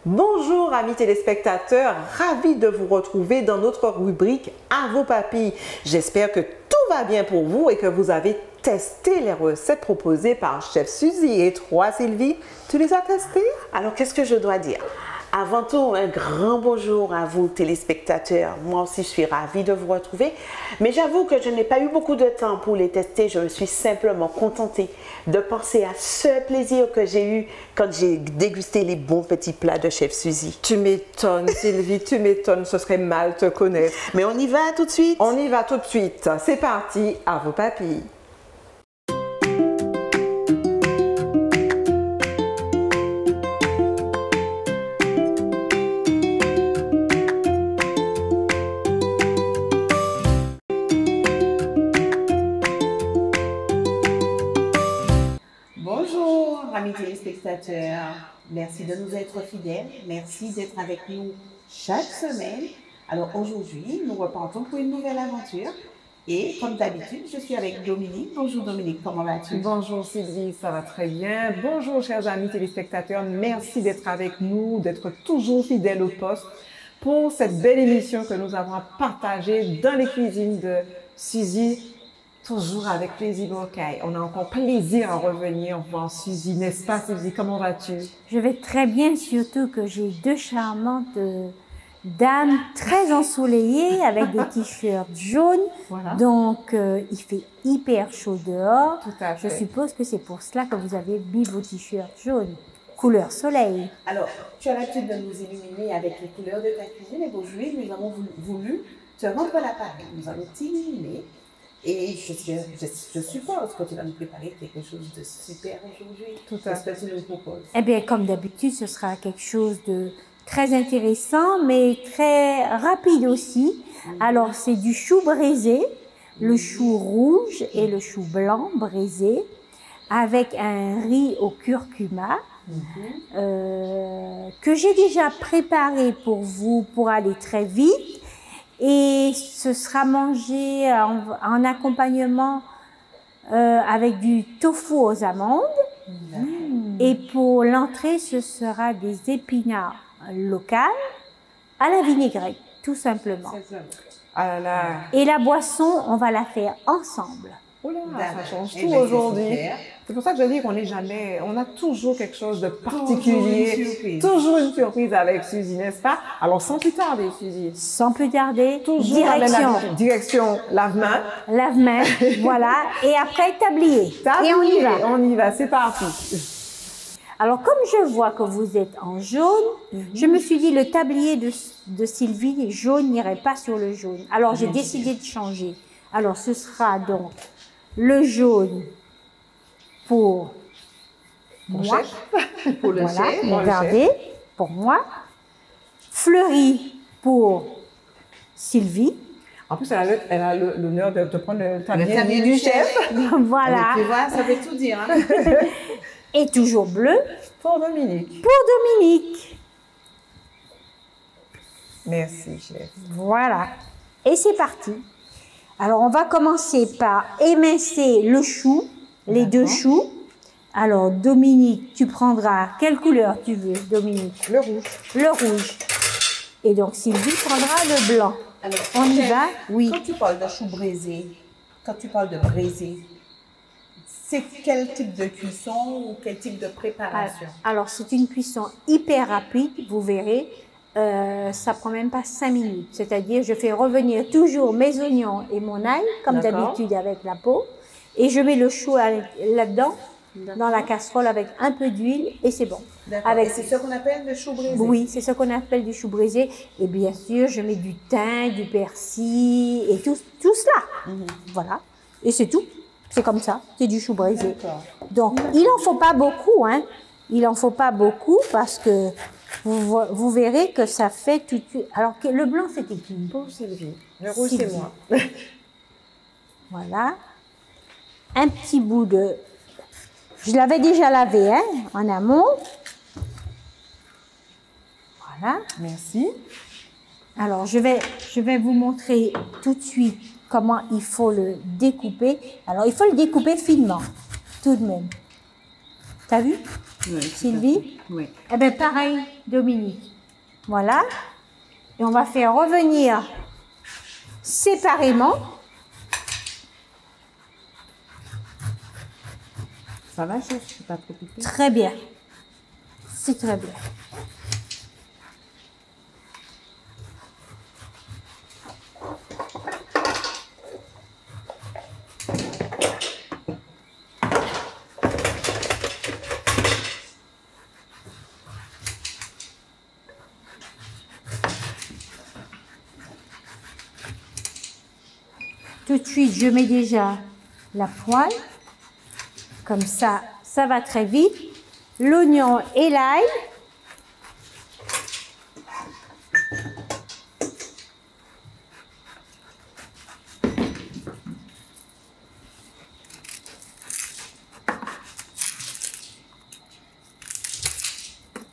Bonjour amis téléspectateurs, ravi de vous retrouver dans notre rubrique À vos papilles. J'espère que tout va bien pour vous et que vous avez testé les recettes proposées par Chef Suzy. Et toi Sylvie, tu les as testées? Alors qu'est-ce que je dois dire? Avant tout, un grand bonjour à vous téléspectateurs. Moi aussi, je suis ravie de vous retrouver. Mais j'avoue que je n'ai pas eu beaucoup de temps pour les tester. Je me suis simplement contentée de penser à ce plaisir que j'ai eu quand j'ai dégusté les bons petits plats de Chef Suzy. Tu m'étonnes Sylvie, tu m'étonnes, ce serait mal te connaître. Mais on y va tout de suite? On y va tout de suite. C'est parti, à vos papilles. Bonjour amis téléspectateurs, merci de nous être fidèles, merci d'être avec nous chaque semaine. Alors aujourd'hui, nous repartons pour une nouvelle aventure et comme d'habitude, je suis avec Dominique. Bonjour Dominique, comment vas-tu? Bonjour Sylvie, ça va très bien. Bonjour chers amis téléspectateurs, merci d'être avec nous, d'être toujours fidèles au poste pour cette belle émission que nous avons à partager dans les cuisines de Suzy. Toujours avec plaisir, ok. On a encore plaisir à revenir voir Suzy, n'est-ce pas Suzy? Comment vas-tu? Je vais très bien, surtout que j'ai deux charmantes dames très ensoleillées avec des t-shirts jaunes. Voilà. Donc, il fait hyper chaud dehors. Tout à fait. Je suppose que c'est pour cela que vous avez mis vos t-shirts jaunes. Couleur soleil. Alors, tu as l'habitude de nous illuminer avec les couleurs de ta cuisine et aujourd'hui, nous avons voulu te rendre l'appareil. Nous allons t'illuminer. Et je suppose que tu vas nous préparer quelque chose de super aujourd'hui. Tout à fait. Qu'est-ce que tu nous proposes? Eh bien, comme d'habitude, ce sera quelque chose de très intéressant, mais très rapide aussi. Alors, c'est du chou braisé, le chou rouge et le chou blanc braisé, avec un riz au curcuma, que j'ai déjà préparé pour vous pour aller très vite. Et ce sera mangé en accompagnement avec du tofu aux amandes. Et pour l'entrée, ce sera des épinards locales à la vinaigrette, tout simplement. Ah là là. Et la boisson, on va la faire ensemble. Oh là, ça change Eh tout ben, c'est aujourd'hui. super. C'est pour ça que je dis qu'on n'est jamais, on a toujours quelque chose de Toujours particulier. une surprise. Toujours une surprise avec Suzy, n'est-ce pas? Alors sans plus tarder, Suzy. Sans plus tarder, Toujours la même direction habitude. Direction lave-main. lave-main, voilà, et après tablier. Et on y va. On y va, c'est parti. Alors, comme je vois que vous êtes en jaune, je me suis dit le tablier de Sylvie jaune n'irait pas sur le jaune. Alors, j'ai décidé de changer. Alors, ce sera donc le jaune pour moi. Chef. Pour le Voilà, chef. Pour le regardez, chef. pour moi. Fleuri pour Sylvie. En plus, elle a l'honneur de prendre le tablier, tablier du du chef. Voilà. Tu vois, ça veut tout dire. Hein? Et toujours bleu Pour Dominique. pour Dominique. Merci, chef. Voilà. Et c'est parti. Alors, on va commencer par émincer le chou, les deux choux. Alors, Dominique, tu prendras quelle couleur tu veux, Dominique? Le rouge. Le rouge. Et donc, Sylvie prendra le blanc. Alors, On y chef, va? Oui. Quand tu parles de chou braisé, quand tu parles de braisé, c'est quel type de cuisson ou quel type de préparation? Alors, c'est une cuisson hyper rapide, vous verrez. Ça prend même pas 5 minutes. C'est-à-dire, je fais revenir toujours mes oignons et mon ail, comme D'accord. d'habitude avec la peau. Et je mets le chou là-dedans, dans la casserole avec un peu d'huile et c'est bon. D'accord. Avec Et c'est ce qu'on appelle le chou braisé? Oui, c'est ce qu'on appelle du chou braisé. Et bien sûr, je mets du thym, du persil et tout cela. Voilà. Et c'est tout. C'est comme ça. C'est du chou braisé. D'accord. Donc, il en faut pas beaucoup, hein. Il en faut pas beaucoup parce que vous verrez que ça fait tout de suite. Alors, que le blanc, c'était qui? Pour Sylvie. Le rouge, c'est Sylvie. moi. Voilà. Un petit bout de... Je l'avais déjà lavé, hein, en amont. Voilà. Merci. Alors, je vais vous montrer tout de suite comment il faut le découper. Alors, il faut le découper finement, tout de même. T'as vu? Oui, Sylvie? Oui. Eh bien, pareil, Dominique. Voilà. Et on va faire revenir séparément. Ça va, chef? C'est pas trop piqué? Très bien. C'est très bien. Tout de suite, je mets déjà la poêle. Comme ça, ça va très vite. L'oignon et l'ail.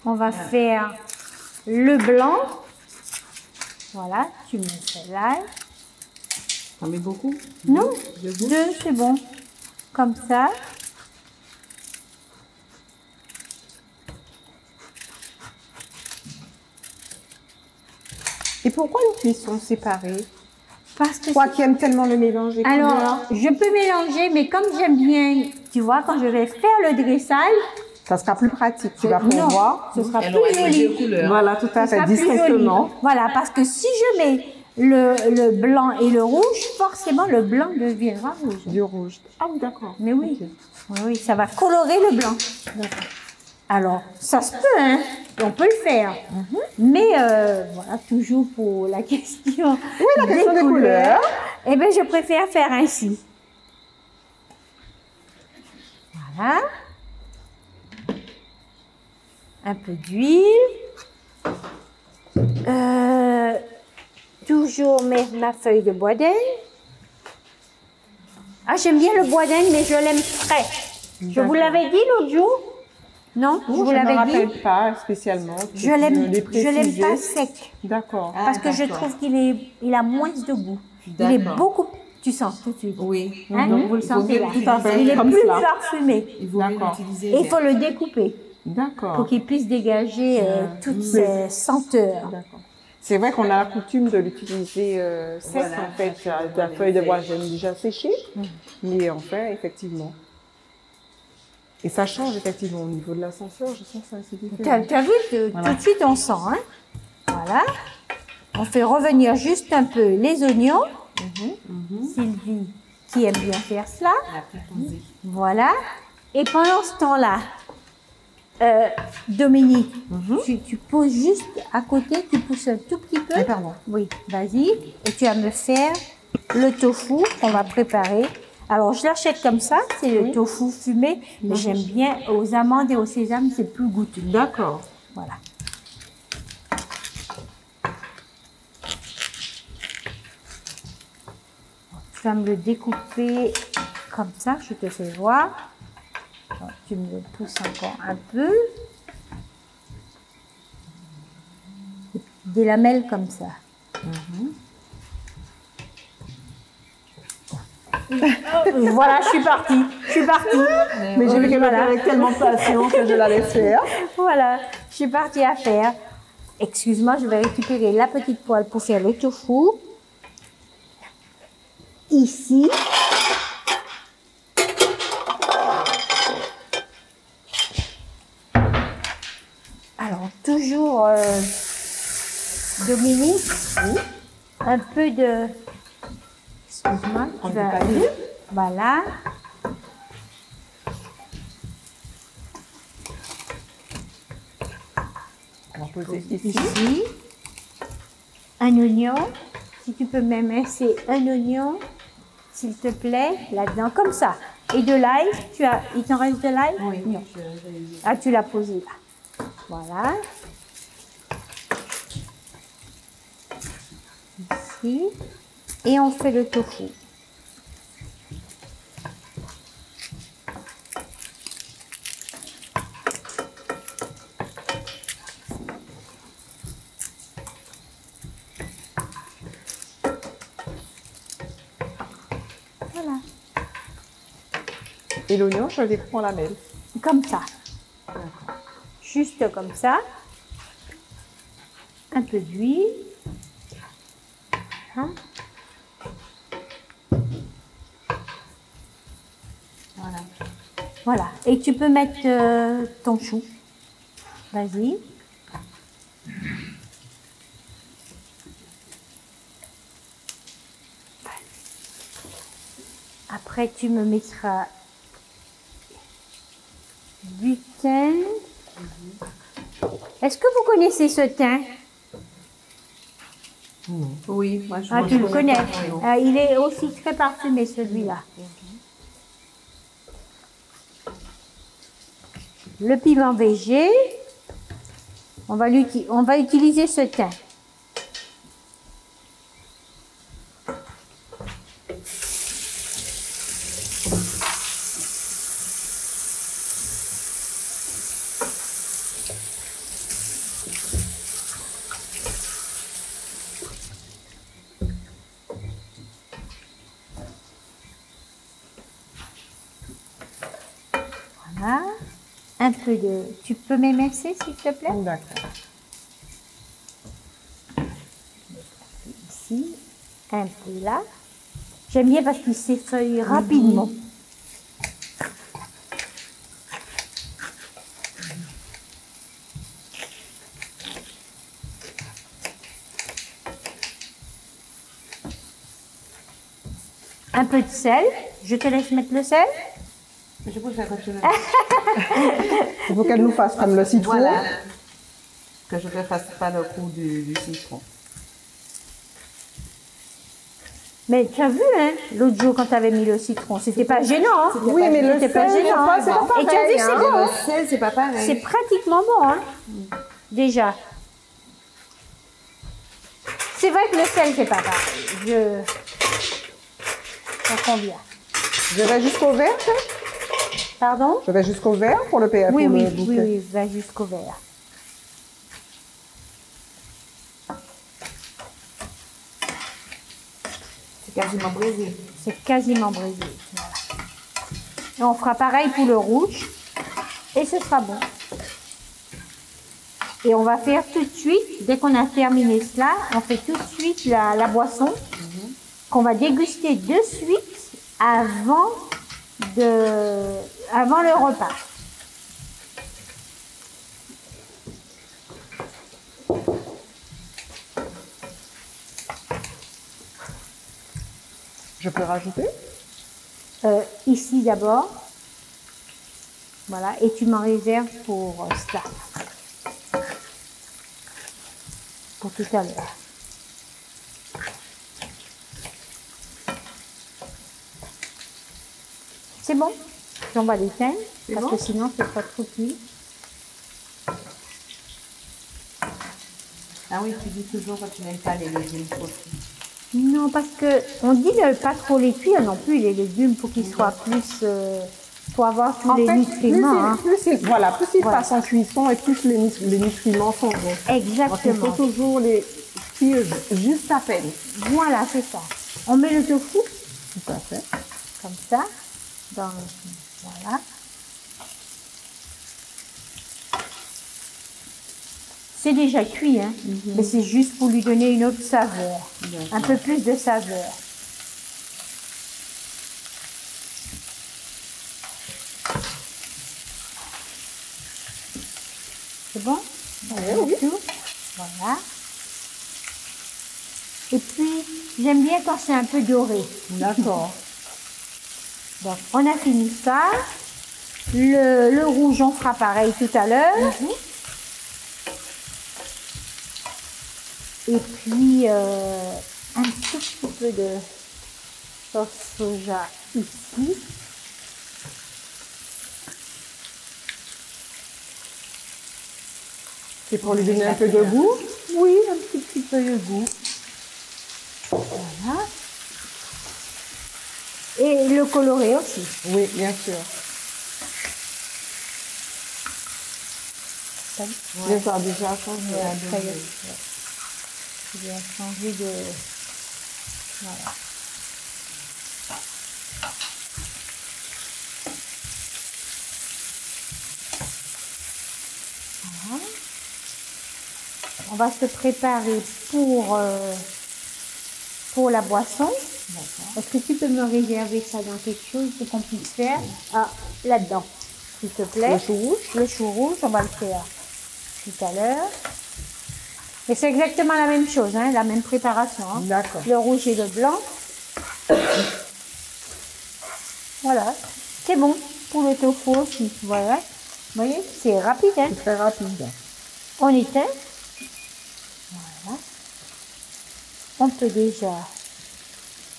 On va faire le blanc. Voilà, tu mets l'ail. Ça met beaucoup? Non, Deux bouts? deux, c'est bon. Comme ça. Et pourquoi une cuisson séparée? Parce que Toi qui aimes tellement le mélange des alors, couleurs. je peux mélanger, mais comme j'aime bien, tu vois, quand je vais faire le dressage, Ça sera plus pratique, tu vas non, pouvoir. ce sera Elle plus aurait les joli. deux couleurs. Voilà, tout à Ce fait, sera plus distinctement. joli. Voilà, parce que si je mets le blanc et le rouge, forcément le blanc deviendra rouge. Du rouge. Ah oui, d'accord. Mais oui, Ok. oui, oui, ça va colorer le blanc. Alors, ça se peut, hein, on peut le faire. Mais voilà, toujours pour la question, la question des couleurs. eh bien, je préfère faire ainsi. Voilà. Un peu d'huile. Toujours mettre ma feuille de bois d'Inde. Ah, j'aime bien le bois d'Inde, mais je l'aime frais. Je vous l'avais dit l'autre jour? Non, je vous Je ne me l'avais rappelle dit. pas spécialement. Je l'aime pas sec. D'accord. Parce que je trouve il a moins de goût. Il est beaucoup, tu sens tout de suite. Oui. Hein, vous le sentez là. Tout à fait, Il est comme plus cela. parfumé. Il vaut mieux D'accord. l'utiliser. Et il faut le découper pour D'accord. qu'il puisse dégager toutes ces senteurs. D'accord. C'est vrai qu'on a la coutume de l'utiliser sec, Voilà. en fait. La feuille de bois j'aime déjà séchée, mais en fait, effectivement. Et ça change effectivement au niveau de l'ascenseur, je sens que c'est différent. Tu as vu, tout de suite on sent. Hein? Voilà. On fait revenir juste un peu les oignons. Sylvie qui aime bien faire cela. Voilà. Et pendant ce temps-là, Dominique, tu poses juste à côté, tu pousses un tout petit peu. Ah, pardon. Oui, vas-y. Et tu vas me faire le tofu qu'on va préparer. Alors, je l'achète comme ça, c'est le tofu fumé. Mais j'aime bien aux amandes et au sésame, c'est plus goûteux. D'accord. Voilà. Tu vas me le découper comme ça, je te fais voir. Alors, tu me le pousses encore un peu. Des lamelles comme ça. Voilà, je suis partie. Je suis partie. Mais j'ai vu qu'elle Voilà. avec tellement de passion que je la laisse faire. Voilà, je suis partie à faire. Excuse-moi, je vais récupérer la petite poêle pour faire le tofu. Ici. Alors, toujours Dominique, un peu de... Excuse-moi, tu vas... Voilà. On va poser ici. Ici, un oignon. Si tu peux même laisser un oignon, s'il te plaît, là-dedans, comme ça. Et de l'ail, il t'en reste de l'ail? Oui. Non. Ah, tu l'as posé là. Voilà. Ici. Et on fait le tofu. Voilà. Et l'oignon, je les prends en lamelles. Comme ça. Juste comme ça. Un peu d'huile. Hein? Voilà. Voilà. Et tu peux mettre ton chou. Vas-y. Après, tu me mettras du thym. Est-ce que vous connaissez ce thym? Oui, moi je Ah, tu le connais. pas. Ah, il est aussi très parfumé, celui-là. Le piment végé. On va utiliser ce thym. Voilà. Un peu de... Tu peux m'émincer, s'il te plaît? D'accord. Ici. Un peu là. J'aime bien parce qu'il s'effeuille rapidement. Un peu de sel. Je te laisse mettre le sel. Je préfère que tu le Il faut qu'elle nous fasse comme le citron. Voilà. Que je ne fasse pas le coup du citron. Mais tu as vu, hein, l'autre jour quand tu avais mis le citron, c'était pas gênant. Hein? Oui, mais le C'était pas sel, gênant. c'est pas Et tu as vu, pareil, c'est hein. bon. Hein? Le sel, c'est pas pareil. C'est pratiquement bon, hein, déjà. C'est vrai que le sel, c'est pas pareil. Ça convient. Je vais jusqu'au vert, hein? Pardon? Je vais jusqu'au vert pour le PF. Oui, pour oui, le bouquet. oui, va jusqu'au vert. C'est quasiment brisé. C'est quasiment brisé. Voilà. Et on fera pareil pour le rouge. Et ce sera bon. Et on va faire tout de suite, dès qu'on a terminé cela, on fait tout de suite la boisson qu'on va déguster de suite avant le repas. Je peux rajouter? Ici d'abord. Voilà, et tu m'en réserves pour ça. Pour tout à l'heure. C'est bon? On va l'éteindre, parce que sinon ce sera trop cuit. Ah oui, tu dis toujours que tu n'aimes pas les légumes trop cuits. Non, parce que on dit de pas trop les cuire non plus, les légumes, pour qu'ils soient plus... pour avoir tous les nutriments. Plus ils passent en cuisson et plus les nutriments sont bons. Exactement. Donc, il faut toujours les cuire juste à peine. Voilà, c'est ça. On met le tofu. Tout à fait. Comme ça. Voilà. C'est déjà cuit, hein. Mais c'est juste pour lui donner une autre saveur. Un peu plus de saveur. C'est bon? Oui. Voilà. Et puis, j'aime bien quand c'est un peu doré. D'accord. Donc, on a fini ça. Le rouge, on fera pareil tout à l'heure. Et puis, un tout petit peu de sauce soja ici. C'est pour lui donner un peu de goût? Oui, un petit peu de goût. Voilà. Et le coloré aussi. Oui, bien sûr. Ouais. Ça a déjà changé. Je vais changer de... Voilà. on va se préparer pour la boisson. Est-ce que tu peux me réserver ça dans quelque chose pour qu'on puisse faire là-dedans, s'il te plaît? Le chou rouge? Le chou rouge, on va le faire tout à l'heure. Et c'est exactement la même chose, hein, la même préparation. Hein. D'accord. Le rouge et le blanc. Voilà, c'est bon pour le tofu aussi. Voilà. Vous voyez, c'est rapide. Hein. C'est très rapide. On éteint. Voilà. On peut déjà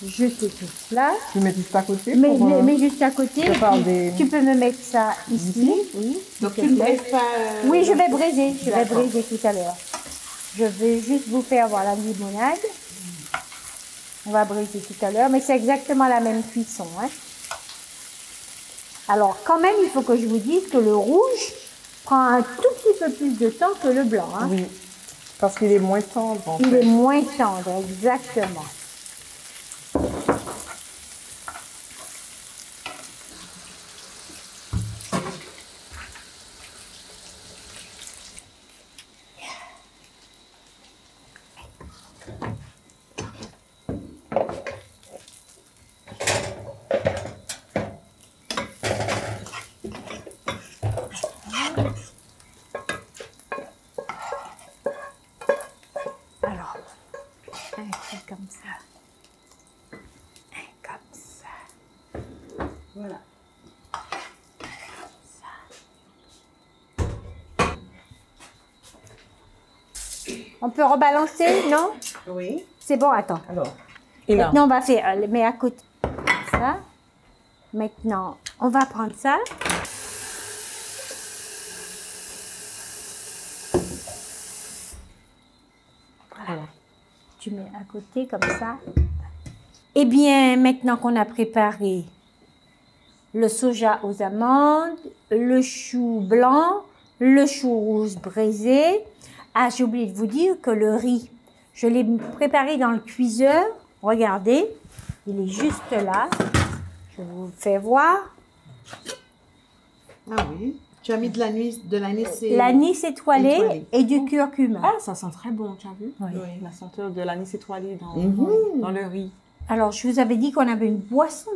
jeter tout cela. Tu mets juste à côté? Mais juste à côté. Des... Tu peux me mettre ça ici. Oui. Donc tu ne braises pas... Oui, je vais braiser. Je vais braiser tout à l'heure. Je vais juste vous faire voir la limonade. On va braiser tout à l'heure, mais c'est exactement la même cuisson. Hein. Alors, quand même, il faut que je vous dise que le rouge prend un tout petit peu plus de temps que le blanc. Hein. Oui, parce qu'il est moins tendre. En Il fait. est moins tendre, exactement. Alors, un truc comme ça. Un comme ça. Voilà. On peut rebalancer, non? Oui. C'est bon, attends. Alors, Maintenant, on va faire, mais à côté, comme ça. Maintenant, on va prendre ça. Voilà. Tu mets à côté comme ça. Eh bien, maintenant qu'on a préparé le soja aux amandes, le chou blanc, le chou rouge braisé. Ah, j'ai oublié de vous dire que le riz, je l'ai préparé dans le cuiseur. Regardez, il est juste là. Je vous fais voir. ah oui. Tu as mis de l'anis et... L'anis étoilé Étoilé. et du curcuma. Ah, ça sent très bon, tu as vu? Oui. Oui, la senteur de l'anis étoilé Mhm. dans le riz. Alors, je vous avais dit qu'on avait une boisson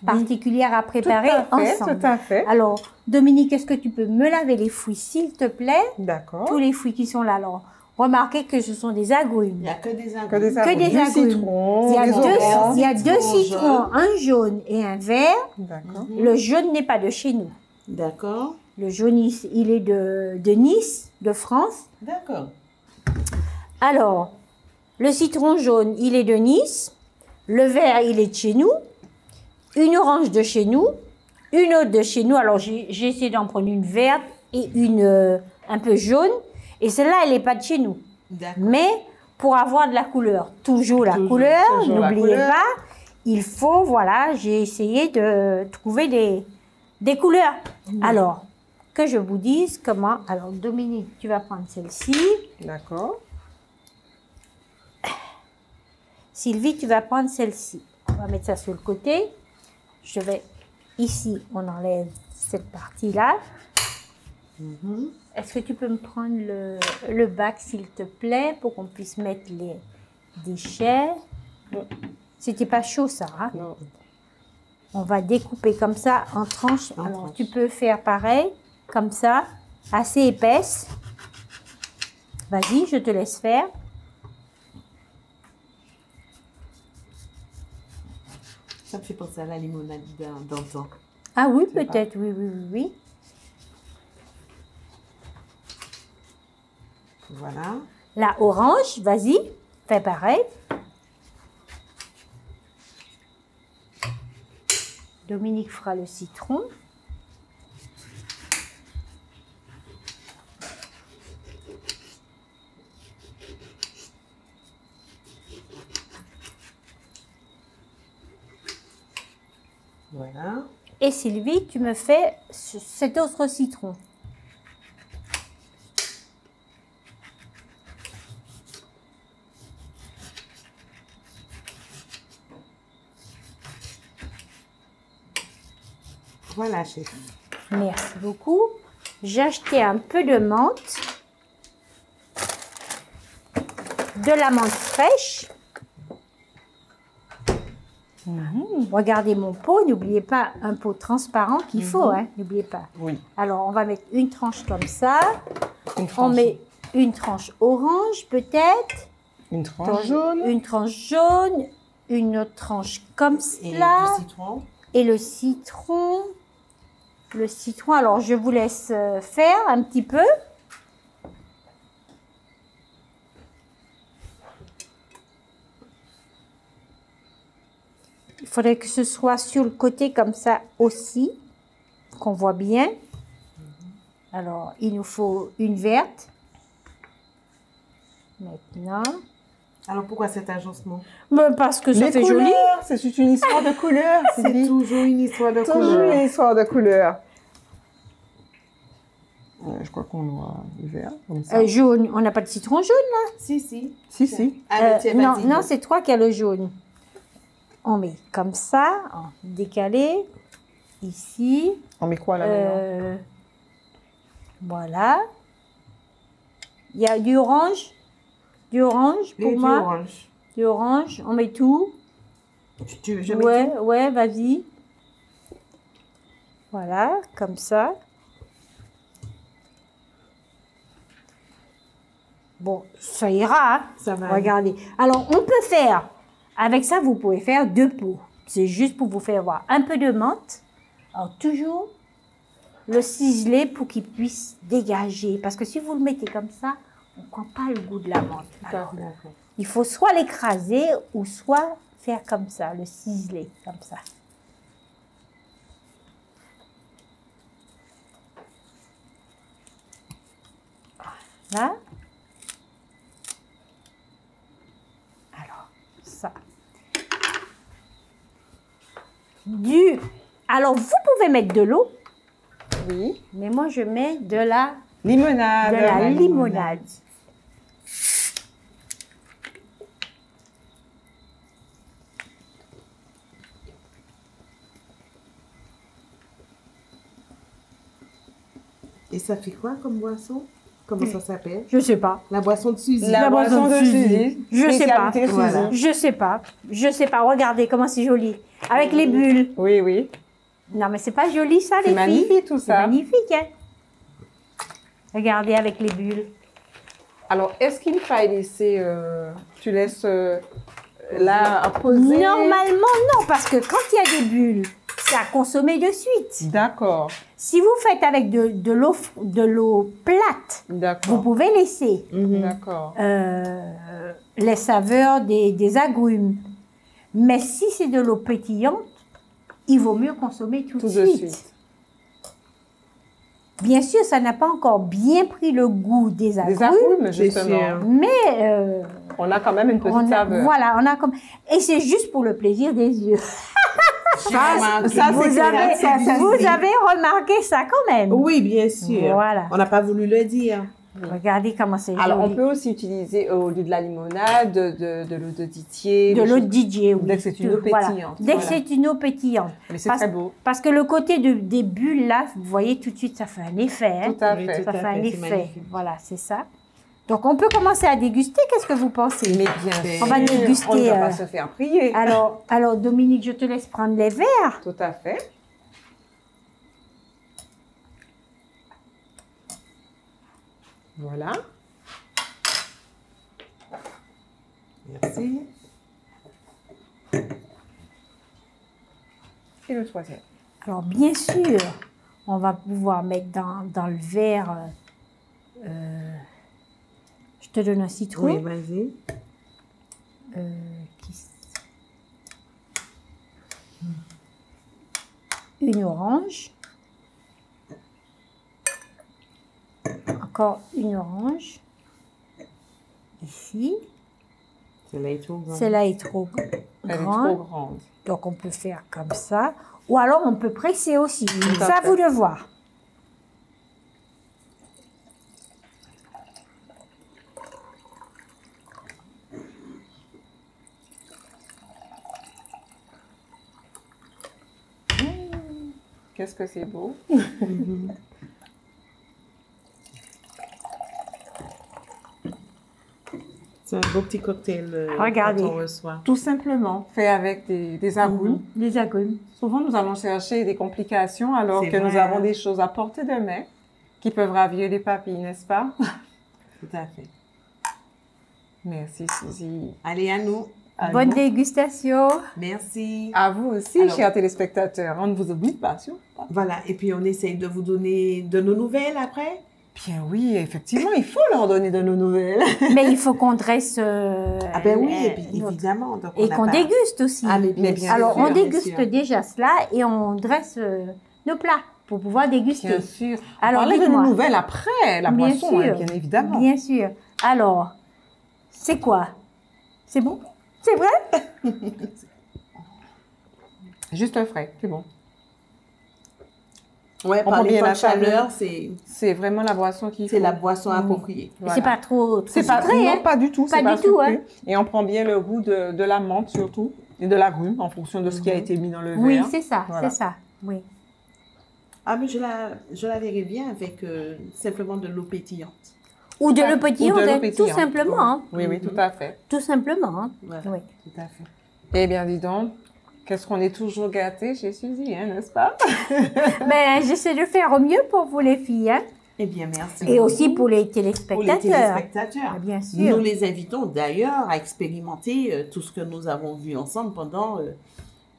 particulière à préparer ensemble. Tout à fait. Alors, Dominique, est-ce que tu peux me laver les fruits, s'il te plaît? D'accord. Tous les fruits qui sont là. Alors, remarquez que ce sont des agrumes. Il n'y a que des Que agrumes. des Que des du agrumes. citron, Il y a des oranges. il y a deux Citron citrons, un jaune et un vert. D'accord. Le jaune n'est pas de chez nous. D'accord. Le jaune, il est de Nice, de France. D'accord. Alors, le citron jaune, il est de Nice. Le vert, il est de chez nous. Une orange de chez nous. Une autre de chez nous. Alors, j'ai essayé d'en prendre une verte et une un peu jaune. Et celle-là, elle n'est pas de chez nous. D'accord. Mais pour avoir de la couleur, toujours la couleur, toujours la n'oubliez couleur. pas, il faut, voilà, j'ai essayé de trouver des couleurs. Alors, que je vous dise comment. Alors, Dominique, tu vas prendre celle-ci. D'accord. Sylvie, tu vas prendre celle-ci. On va mettre ça sur le côté. Je vais, ici, on enlève cette partie-là. Est-ce que tu peux me prendre le bac, s'il te plaît, pour qu'on puisse mettre les déchets? C'était pas chaud, ça, hein? Non. On va découper comme ça en tranches. En Alors, tranches. tu peux faire pareil, comme ça, assez épaisse. Vas-y, je te laisse faire. Ça me fait penser à la limonade d'antan. Ah oui, C'est pas- peut-être, oui, oui, oui, oui. Voilà. La orange, vas-y, fais pareil. Dominique fera le citron. Voilà. Et Sylvie, tu me fais cet autre citron. Voilà, chef. Merci beaucoup. J'ai acheté un peu de menthe. de la menthe fraîche. Regardez mon pot, n'oubliez pas un pot transparent qu'il faut, hein, n'oubliez pas. Oui. Alors, on va mettre une tranche comme ça. Une On tranche, met une tranche orange peut-être. une tranche jaune. Une tranche jaune. Une autre tranche comme Et cela. le citron. Et le citron. Le citron, alors je vous laisse faire un petit peu. Il faudrait que ce soit sur le côté comme ça aussi, qu'on voit bien. Alors, il nous faut une verte. Maintenant. Alors pourquoi cet agencement? Ben, parce que ça Les fait couleurs, joli. c'est juste une histoire de couleurs, C'est Sylvie. toujours une histoire de Toujours couleur. une histoire de couleurs. Je crois qu'on aura le vert, comme ça. Jaune, on n'a pas de citron jaune là. Si, si. Si, si. Ah, le tien, non, vas-y. non, c'est toi qui as le jaune. On met comme ça, en décalé, ici. On met quoi là maintenant? Voilà. Il y a du orange. Du orange pour Et du moi. orange. Du orange. On met tout. Tu veux, je mets Ouais, tout? ouais, vas-y. Voilà, comme ça. Bon, ça ira, hein. Ça va. Regardez. Alors, on peut faire, avec ça, vous pouvez faire 2 pots. C'est juste pour vous faire voir un peu de menthe. Alors, toujours le ciseler pour qu'il puisse dégager. Parce que si vous le mettez comme ça, on ne prend pas le goût de la menthe. Alors, D'accord. il faut soit l'écraser ou soit faire comme ça, le ciseler, comme ça. Là. Alors, ça. Alors, vous pouvez mettre de l'eau, Oui. mais moi, je mets de la Limonade. limonade. Et ça fait quoi comme boisson? Comment ça s'appelle? Je sais pas. La boisson de Suzy. La boisson de Suzy. Je sais pas. Spécialité Suzy. Voilà. Je sais pas. Je sais pas. Regardez comment c'est joli. Avec les bulles. Oui, oui. Non, mais c'est pas joli ça, les C'est filles. magnifique tout C'est ça. magnifique, hein. Regardez avec les bulles. Alors, est-ce qu'il faille laisser... tu laisses là à poser? Normalement, non, parce que quand il y a des bulles, c'est à consommer de suite. D'accord. Si vous faites avec de l'eau plate, vous D'accord. pouvez laisser D'accord. les saveurs des agrumes. Mais si c'est de l'eau pétillante, il vaut mieux consommer tout Tout de de suite. suite. Bien sûr, ça n'a pas encore bien pris le goût des Des agrumes, agrumes, c'est justement. sûr. mais On a quand même une petite on a, saveur. voilà, on a comme et c'est juste pour le plaisir des yeux. J'ai remarqué. ça, Vous c'est avez, clair. vous avez remarqué ça quand même. Oui, bien sûr. Voilà. On n'a pas voulu le dire. Regardez comment c'est Alors, on joli. peut aussi utiliser, au lieu de la limonade, de l'eau de Didier. De des l'eau choses- de Didier, oui. Dès que c'est une eau Voilà. pétillante. Dès que Voilà. c'est une eau pétillante. Mais c'est Parce- très beau. Parce que le côté des bulles, là, vous voyez tout de suite, ça fait un effet. Hein. Tout à Oui, fait. tout Ça à fait un fait, c'est effet. magnifique. Voilà, c'est ça. Donc, on peut commencer à déguster. Qu'est-ce que vous pensez? Mais bien sûr. On va déguster, On ne va pas se faire prier. Alors, Dominique, je te laisse prendre les verres. Tout à fait. Voilà. Merci. Et le troisième. Alors, bien sûr, on va pouvoir mettre dans le verre... je te donne un citron. Oui, vas-y. Une orange. Encore une orange. Ici. Celle-là est trop grande. Celle-là est trop Elle est grande. trop grande. Donc, on peut faire comme ça. Ou alors, on peut presser aussi. à Ça, à fait. vous de voir. Qu'est-ce que c'est beau. C'est un beau petit cocktail Regardez. quand on reçoit. Tout simplement, fait avec des agrumes. Les agrumes. Souvent, nous allons chercher des complications alors C'est que nous vrai. avons des choses à portée de main qui peuvent ravir les papilles, n'est-ce pas? Tout à fait. Merci, Suzy. Allez, à nous. À Bonne nous. dégustation. Merci. À vous aussi, Alors- chers téléspectateurs. On ne vous oublie pas, surtout pas. Voilà, et puis on essaye de vous donner de nos nouvelles après. Bien oui, effectivement, il faut leur donner de nos nouvelles. Mais il faut qu'on dresse. Ah ben oui, et puis notre- évidemment. Donc Et on n'a qu'on pas- déguste aussi. Ah, mais Mais bien bien sûr, Alors, on bien déguste sûr. déjà cela et on dresse nos plats pour pouvoir déguster. Bien sûr. On Alors, parlait de nos dites-moi. nouvelles après la Bien boisson, hein, sûr. bien évidemment. Bien sûr. Alors, c'est quoi? C'est bon? C'est vrai? Juste un frais, c'est bon. Ouais, On par prend les bien temps la de chaleur, chaleur. c'est C'est vraiment la boisson qu'il faut. la boisson appropriée. Voilà. C'est pas trop C'est pas, sucré, non, hein? pas du tout. Pas c'est du tout, sucré. hein. Et on prend bien le goût de la menthe surtout et de l'agrume en fonction de ce qui a été mis dans le Oui, verre. c'est ça, Voilà. c'est ça. Oui. Ah, mais je la verrais bien avec simplement de l'eau pétillante. Ou de Ah, l'eau ou de pétillante, l'eau hein, tout pétillante. simplement. Hein. Oui, oui, tout à fait. Tout simplement. Hein. Voilà, Oui. tout à fait. Eh bien, dis donc, qu'est-ce qu'on est toujours gâtés chez Suzy, hein, n'est-ce pas? Ben, j'essaie de faire au mieux pour vous les filles. Hein. Eh bien, merci. Et beaucoup aussi pour les pour les téléspectateurs. téléspectateurs. Ah, bien sûr. Nous les invitons d'ailleurs à expérimenter tout ce que nous avons vu ensemble pendant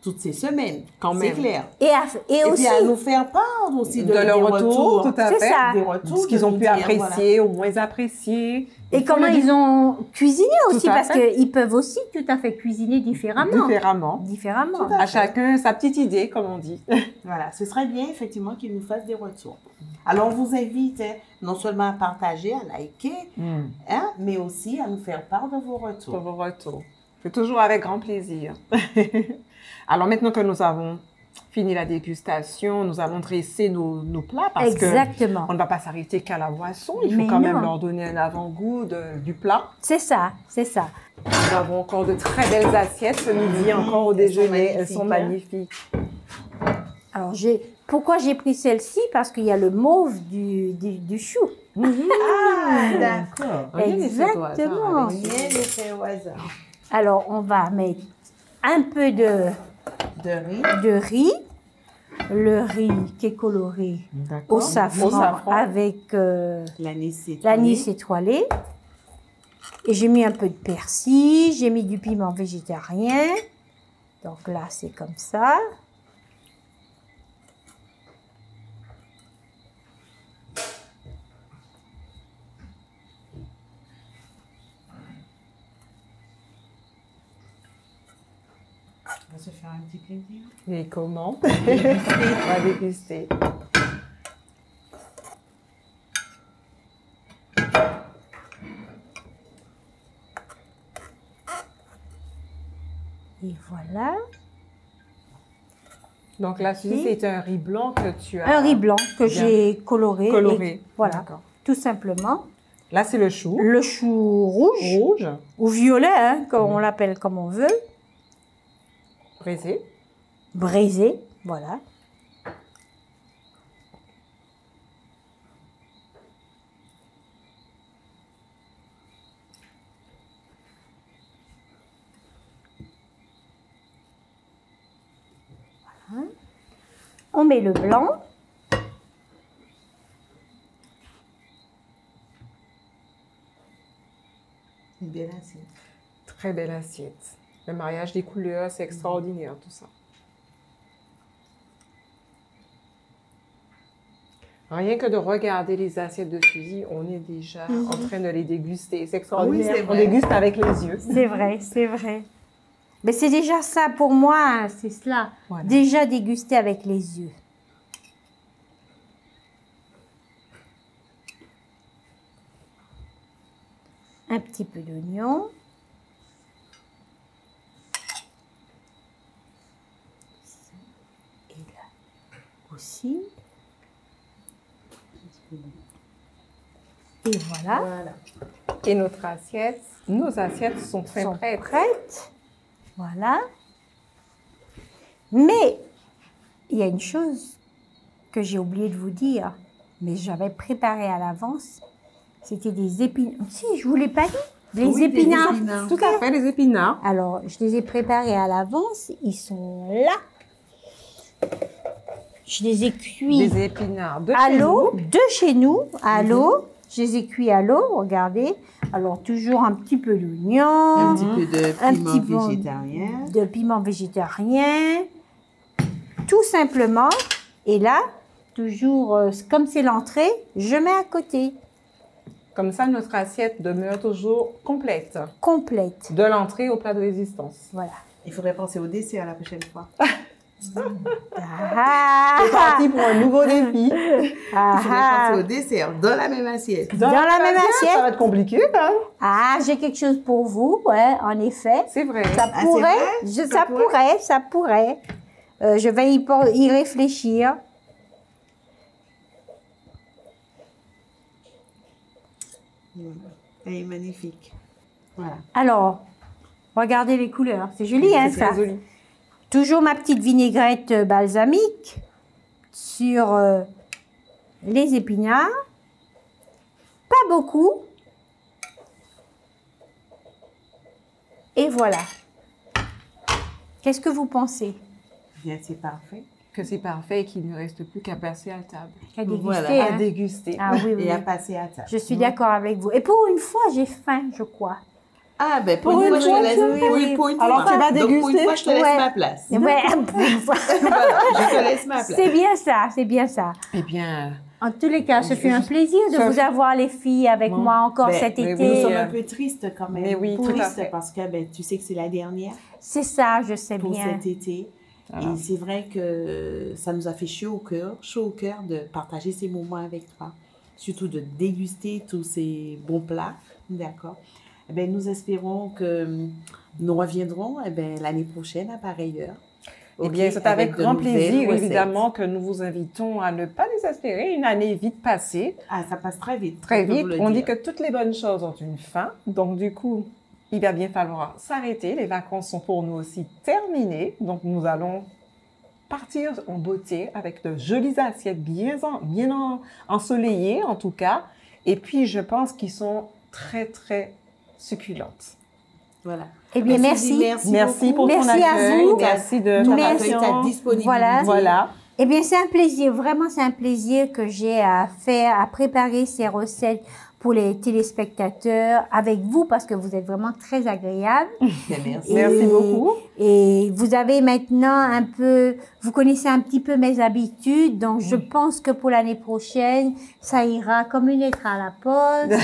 toutes ces semaines. Quand C'est même. clair. Et Et aussi, puis à nous faire part aussi De des leur retour, retours. tout à C'est fait. ça. Des retours. Ce qu'ils de ont nous pu dire, apprécier ou moins apprécier. et comment ils ont cuisiné Tout aussi, à parce fait. qu'ils peuvent aussi tout à fait cuisiner différemment. Différemment. Différemment. À chacun sa petite idée, comme on dit. Voilà, ce serait bien effectivement qu'ils nous fassent des retours. Alors on vous invite non seulement à partager, à liker, hein, mais aussi à nous faire part de vos Pour retours. vos retours. C'est toujours avec grand plaisir. Alors maintenant que nous avons fini la dégustation, nous allons dresser nos plats parce Exactement. qu'on ne va pas s'arrêter qu'à la boisson. Il faut Mais quand même non. leur donner un avant-goût du plat. C'est ça, c'est ça. Nous avons encore de très belles assiettes ce midi, encore au Elles sont déjeuner. Elles sont magnifiques, magnifiques. Alors, pourquoi j'ai pris celle-ci? Parce qu'il y a le mauve du chou. Ah, d'accord. Rien n'est fait au hasard Exactement. avec Rien n'est fait au hasard. Alors, on va mettre un peu de De riz. riz. Le riz qui est coloré D'accord. au safran, avec L'anis étoilé. l'anis étoilé. Et j'ai mis un peu de persil, j'ai mis du piment végétarien. Donc là, c'est comme ça. On va se faire un petit plaisir. Et comment? On va déguster. Et voilà. Donc là, Suzy, c'est un riz blanc que tu as. Un riz blanc que Bien. j'ai coloré. Coloré. Et voilà, D'accord. tout simplement. Là, c'est le chou. Le chou rouge Rouge, ou violet, hein, comme on l'appelle comme on veut. braisé. Braisé, voilà. Voilà. On met le blanc. Une belle assiette. Très belle assiette. Le mariage des couleurs, c'est extraordinaire, tout ça. Rien que de regarder les assiettes de Suzy, on est déjà en train de les déguster. C'est extraordinaire. Oui, c'est On vrai. déguste avec les yeux. C'est vrai, c'est vrai. Mais c'est déjà ça pour moi, c'est cela. Voilà. Déjà dégusté avec les yeux. Un petit peu d'oignon. Et là aussi. Et voilà. Voilà. Et nos assiettes sont très Sont prêtes. prêtes. Voilà. Mais il y a une chose que j'ai oublié de vous dire, mais j'avais préparé à l'avance. C'était des épinards. Si, je vous l'ai pas dit. Les Oui, des épinards. épinards. Tout à fait, les épinards. Alors, je les ai préparés à l'avance. Ils sont là. Je les ai cuits Des épinards de à chez l'eau, nous. de chez nous, à l'eau. Je les ai cuits à l'eau, regardez. Alors, toujours un petit peu d'oignon, Un petit peu de un piment petit peu végétarien. de piment végétarien, tout simplement. Et là, toujours, comme c'est l'entrée, je mets à côté, Comme ça, notre assiette demeure toujours complète. complète. De l'entrée au plat de résistance. Voilà. Il faudrait penser au dessert la prochaine fois. Ah, C'est parti pour un nouveau défi. ah, Il faudrait ah. penser au dessert dans la même assiette. Dans la même assiette. Ça va être compliqué, hein? Ah, j'ai quelque chose pour vous, ouais, en effet. C'est vrai. Ça c'est pourrait, vrai? ça pourrait. Je vais y réfléchir. Elle est magnifique. Voilà. Alors, regardez les couleurs. C'est joli, hein, C'est ça. très joli. Toujours ma petite vinaigrette balsamique sur les épinards. Pas beaucoup. Et voilà. Qu'est-ce que vous pensez? Bien, c'est parfait. Que c'est parfait et qu'il ne reste plus qu'à passer à table. À déguster, Voilà, hein? À déguster. Ah oui, oui. Et à oui. passer à table. Je suis d'accord avec vous. Et pour une fois, j'ai faim, je crois. Ah, ben pour Pour une fois, une je te fois, laisse. oui, oui. Pour une Alors, fois. tu vas Donc, pour une déguster? fois, je te laisse Ouais. ma place. Ouais, pour une fois. Voilà, je te laisse ma place. C'est bien ça, c'est bien ça. Eh bien, En tous les cas, ce fut un plaisir de Ça vous fait- avoir, les filles, avec Bon. moi encore Ben, cet mais été. Nous sommes Et, un peu tristes quand même. mais oui, tout à Tristes fait. parce que ben, tu sais que c'est la dernière C'est ça, je sais pour bien. cet été. Voilà. Et c'est vrai que ça nous a fait chaud au cœur de partager ces moments avec toi. Surtout de déguster tous ces bons plats. D'accord. Eh ben, nous espérons que nous reviendrons l'année prochaine à pareille heure. eh bien, Ok, c'est avec de grand nouvelles plaisir, recettes. évidemment, que nous vous invitons à ne pas désespérer. Une année vite passée, Ah, ça passe très vite. très on peut vite. vous le On dit dire. que toutes les bonnes choses ont une fin. Donc, du coup, il va bien falloir s'arrêter. Les vacances sont pour nous aussi terminées. Donc, nous allons partir en beauté avec de jolies assiettes bien ensoleillées, en tout cas. Et puis, je pense qu'ils sont très, très succulentes. Voilà. Eh bien, merci. Merci pour ton Merci à accueil. vous. Merci de ton ton Merci. accueil, ta disponibilité. Voilà. Voilà. Eh bien, c'est un plaisir, vraiment, c'est un plaisir que j'ai à faire, à préparer ces recettes pour les téléspectateurs avec vous parce que vous êtes vraiment très agréable. Merci. Merci beaucoup. Et vous avez maintenant un peu, vous connaissez un petit peu mes habitudes, donc je pense que pour l'année prochaine, ça ira comme une lettre à la poste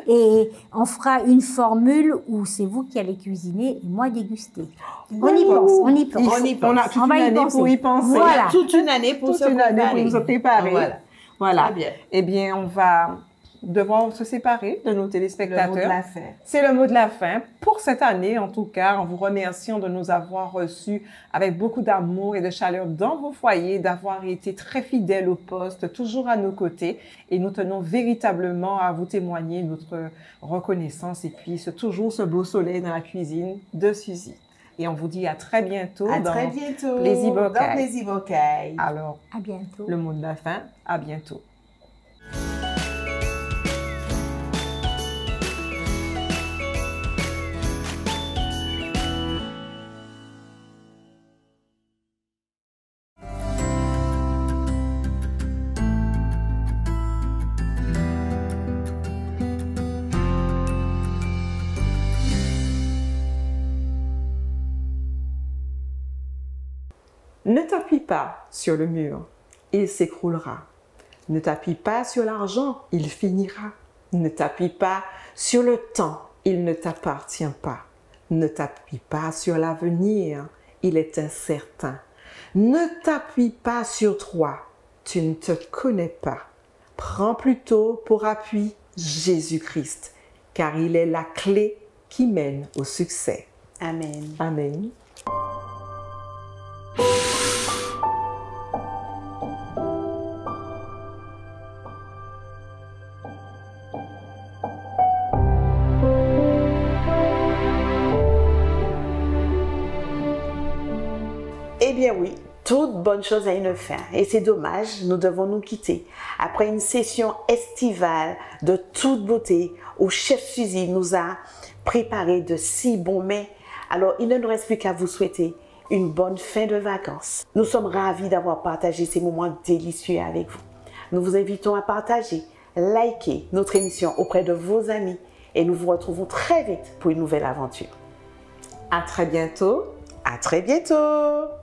et on fera une formule où c'est vous qui allez cuisiner et moi déguster. On y pense, on y pense. On y pense. On a toute On une va y année penser. pour y penser. Voilà. Toute une année pour Toute se une année préparer. pour nous préparer. Voilà. Voilà. Très bien. Eh bien, on va devoir se séparer de nos Le mot de téléspectateurs. la fin. C'est le mot de la fin pour cette année, en tout cas, en vous remerciant de nous avoir reçus avec beaucoup d'amour et de chaleur dans vos foyers, d'avoir été très fidèles au poste, toujours à nos côtés. Et nous tenons véritablement à vous témoigner notre reconnaissance et puis toujours ce beau soleil dans la cuisine de Suzy. Et on vous dit à très bientôt À dans très bientôt. Plaisir Dans Bocaille. Plaisir Bocaille. Alors, À bientôt. le mot de la fin, à bientôt. Ne t'appuie pas sur le mur, il s'écroulera. Ne t'appuie pas sur l'argent, il finira. Ne t'appuie pas sur le temps, il ne t'appartient pas. Ne t'appuie pas sur l'avenir, il est incertain. Ne t'appuie pas sur toi, tu ne te connais pas. Prends plutôt pour appui Jésus-Christ, car il est la clé qui mène au succès. Amen. Amen. Eh bien oui, toute bonne chose a une fin. Et c'est dommage, nous devons nous quitter. Après une session estivale de toute beauté où Chef Suzy nous a préparé de si bons mets, alors il ne nous reste plus qu'à vous souhaiter une bonne fin de vacances. Nous sommes ravis d'avoir partagé ces moments délicieux avec vous. Nous vous invitons à partager, liker notre émission auprès de vos amis et nous vous retrouvons très vite pour une nouvelle aventure. À très bientôt. À très bientôt.